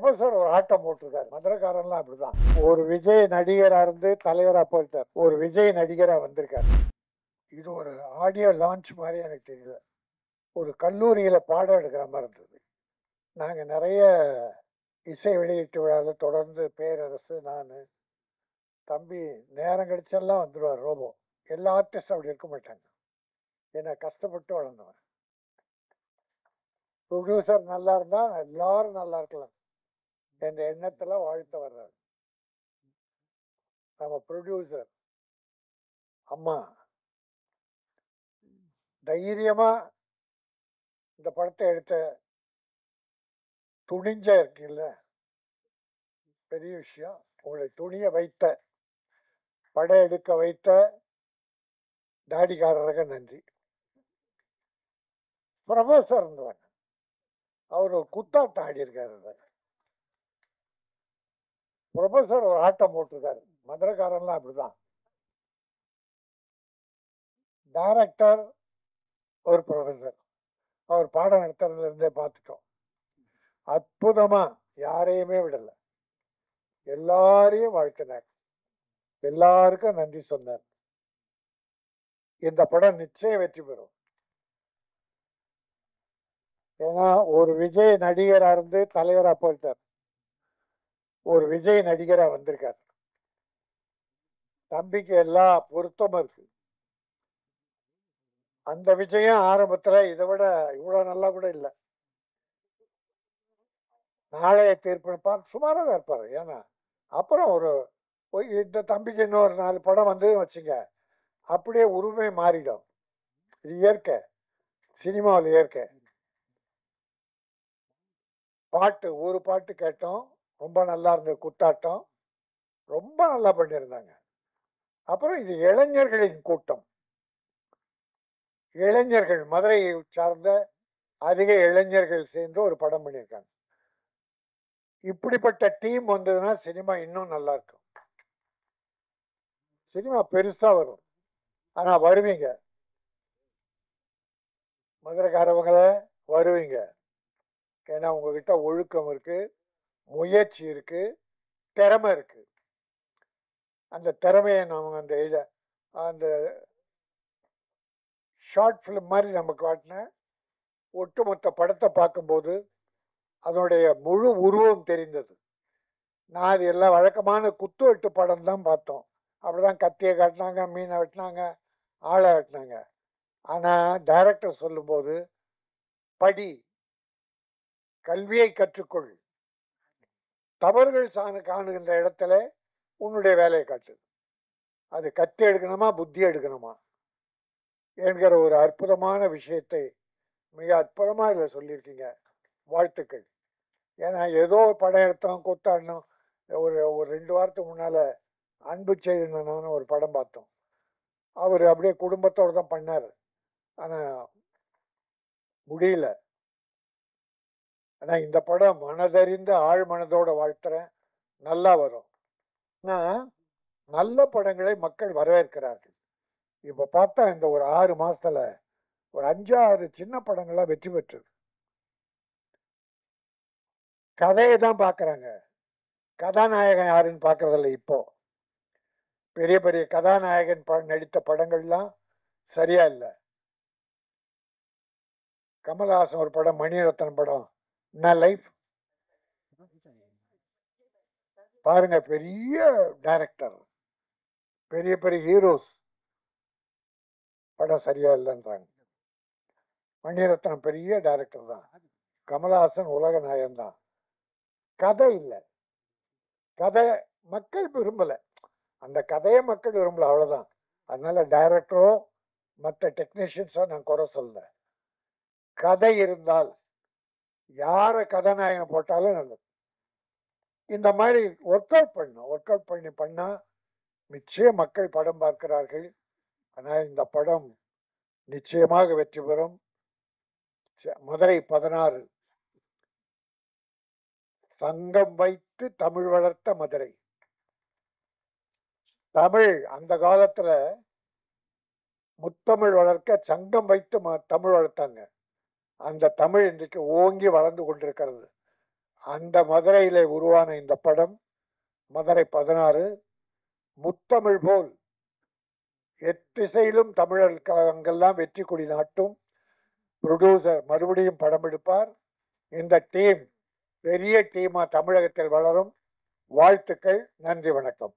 Professor ஒரு ஆட்டம் போட்டிருக்காரு. மதுரைக்காரன்லாம் அப்படிதான். ஒரு விஜய் நடிகரா இருந்து தலைவரா போயிட்டார். ஒரு விஜய் நடிகரா வந்திருக்காரு. இது ஒரு ஆடியோ லான்ச் மாதிரி எனக்கு தெரியல. ஒரு கல்லூரியில பாடம் எடுக்கிற மாதிரி இருந்தது. நாங்க நிறைய இசை வெளியீட்டு விழாவில் தொடர்ந்து பேரரசு, நான், தம்பி நேரம் கழிச்செல்லாம் வந்துடுவார் ரோபோ. எல்லா ஆர்டிஸ்டும் அப்படி இருக்க மாட்டாங்க. ஏன்னா கஷ்டப்பட்டு வளர்ந்தவன். ப்ரொடியூசர் நல்லா இருந்தா எல்லாரும் நல்லா இருக்கலாம் என்ற எண்ணத்துல வாழ்த்து வர்றாரு. நம்ம ப்ரொடியூசர் அம்மா தைரியமா இந்த படத்தை எடுத்த துணிஞ்ச இருக்குல்ல, பெரிய விஷயம். உங்களை துணிய வைத்த, படம் எடுக்க வைத்த தாடிக்காரருக்கு நன்றி. ப்ரொஃபசர் இருந்தவங்க, அவர் ஒரு குத்தாட்டம் ஆடி இருக்காரு. ப்ரொஃபசர் ஒரு ஆட்டம் போட்டிருக்காரு. மதுரைக்காரன்லாம் அப்படிதான். டைரக்டர் ஒரு ப்ரொஃபசர், அவர் பாடம் நடத்துறதுல இருந்தே பார்த்துட்டோம். அற்புதமா யாரையுமே விடல, எல்லாரையும் வாழ்த்தினார், எல்லாருக்கும் நன்றி சொன்னார். இந்த படம் நிச்சயம் வெற்றி பெறும். ஏன்னா ஒரு விஜய் நடிகரா இருந்து தலைவரா போயிட்டார். ஒரு விஜய் நடிகரா வந்திருக்கார். தம்பிக்கு எல்லா பொருத்தமும் இருக்கு. அந்த விஜயம் ஆரம்பத்துல இதை விட இவ்வளவு நல்லா கூட இல்லை. நாளைய தீர்ப்பு சுமாராக தான் இருப்பாரு. ஏன்னா அப்புறம் ஒரு இந்த தம்பிக்கு இன்னொரு 4 படம் வந்து வச்சுங்க, அப்படியே உருவே மாறிடும். இது இயற்கை, சினிமாவில் இயற்கை. பாட்டு ஒரு பாட்டு கேட்டோம், ரொம்ப நல்லா இருந்தது. குத்தாட்டம் ரொம்ப நல்லா பண்ணியிருந்தாங்க. அப்புறம் இது இளைஞர்களின் கூட்டம். இளைஞர்கள், மதுரையை சார்ந்த அதிக இளைஞர்கள் சேர்ந்து ஒரு படம் பண்ணியிருக்காங்க. இப்படிப்பட்ட டீம் வந்ததுன்னா சினிமா இன்னும் நல்லா இருக்கும். சினிமா பெருசா வரும். ஆனா வருவீங்க மதுரைக்காரவங்கள, வருவீங்க. ஏன்னா உங்ககிட்ட ஒழுக்கம் இருக்கு, முயற்சி இருக்கு, திறமை இருக்கு. அந்த திறமையை நம்ம அந்த ஷார்ட் ஃபிலிம் மாதிரி நமக்கு காட்டின ஒட்டுமொத்த படத்தை பார்க்கும்போது அதனுடைய முழு உருவம் தெரிந்தது. நான் அது எல்லாம் வழக்கமான குத்து வெட்டு படம் தான் பார்த்தோம். அப்படிதான் கத்தியை காட்டினாங்க, மீனை வெட்டினாங்க, ஆளை வெட்டினாங்க. ஆனால் டைரக்டர் சொல்லும்போது படி, கல்வியை கற்றுக்கொள், தவறுகள் காணுகின்ற இடத்துல உன்னுடைய வேலையை காட்டு. அது கத்தி எடுக்கணுமா புத்தி எடுக்கணுமா என்கிற ஒரு அற்புதமான விஷயத்தை மிக அற்புதமா இதில் சொல்லியிருக்கீங்க. வாழ்த்துக்கள். ஏன்னா ஏதோ படம் எடுத்தோம், கூத்தாடணும். ஒரு ஒரு 2 வாரத்துக்கு முன்னால அன்பு செய்யணும்னு ஒரு படம் பார்த்தோம். அவர் அப்படியே குடும்பத்தோடு தான் பண்ணார். ஆனால் முடியல. ஆனால் இந்த படம் மனதறிந்த ஆழ் மனதோட வாழ்த்துறேன், நல்லா வரும். ஆனால் நல்ல படங்களை மக்கள் வரவேற்கிறார்கள். இப்போ பார்த்தா இந்த ஒரு 6 மாசத்துல ஒரு 5, 6 சின்ன படங்கள்லாம் வெற்றி பெற்றது. கதையை தான் பார்க்குறாங்க, கதாநாயகன் யாருன்னு பார்க்கறதில்ல. இப்போ பெரிய பெரிய கதாநாயகன் நடித்த படங்கள்லாம் சரியா இல்லை. கமல்ஹாசன் ஒரு படம், மணிரத்னம் படம், என்ன லைஃப் பாருங்க. பெரிய டைரக்டர், பெரிய பெரிய ஹீரோஸ், படம் சரியா இல்லைன்றாங்க. மணிரத்னம் பெரிய டைரக்டர் தான், கமல்ஹாசன் உலக நாயகன் தான். கதை இல்லை, கதை மக்கள் விரும்பல, அந்த கதையை மக்கள் விரும்பல, அவ்வளவுதான். அதனால டைரக்டரோ மற்ற டெக்னீஷியன்ஸோ நான் குறை சொல்ல. கதை இருந்தால் யார கதாநாயகன் போட்டாலும் நல்லது. இந்த மாதிரி ஒர்க் அவுட் பண்ணணும். ஒர்க் அவுட் பண்ணா நிச்சயம் மக்கள் படம் பார்க்கிறார்கள். ஆனால் இந்த படம் நிச்சயமாக வெற்றி பெறும். மதுரை 16 சங்கம் வைத்து தமிழ் வளர்த்த மதுரை. தமிழ் அந்த காலத்துல முத்தமிழ் வளர்க்க சங்கம் வைத்து தமிழ் வளர்த்தாங்க. அந்த தமிழ் இன்றைக்கு ஓங்கி வளர்ந்து கொண்டிருக்கிறது. அந்த மதுரையிலே உருவான இந்த படம் மதுரை 16 முத்தமிழ் போல் எத்திசையிலும் தமிழர்களெல்லாம் வெற்றி கொடி நாட்டும். ப்ரொடியூசர் மறுபடியும் படம் எடுப்பார். இந்த டீம் பெரிய டீமா தமிழகத்தில் வளரும். வாழ்த்துக்கள். நன்றி, வணக்கம்.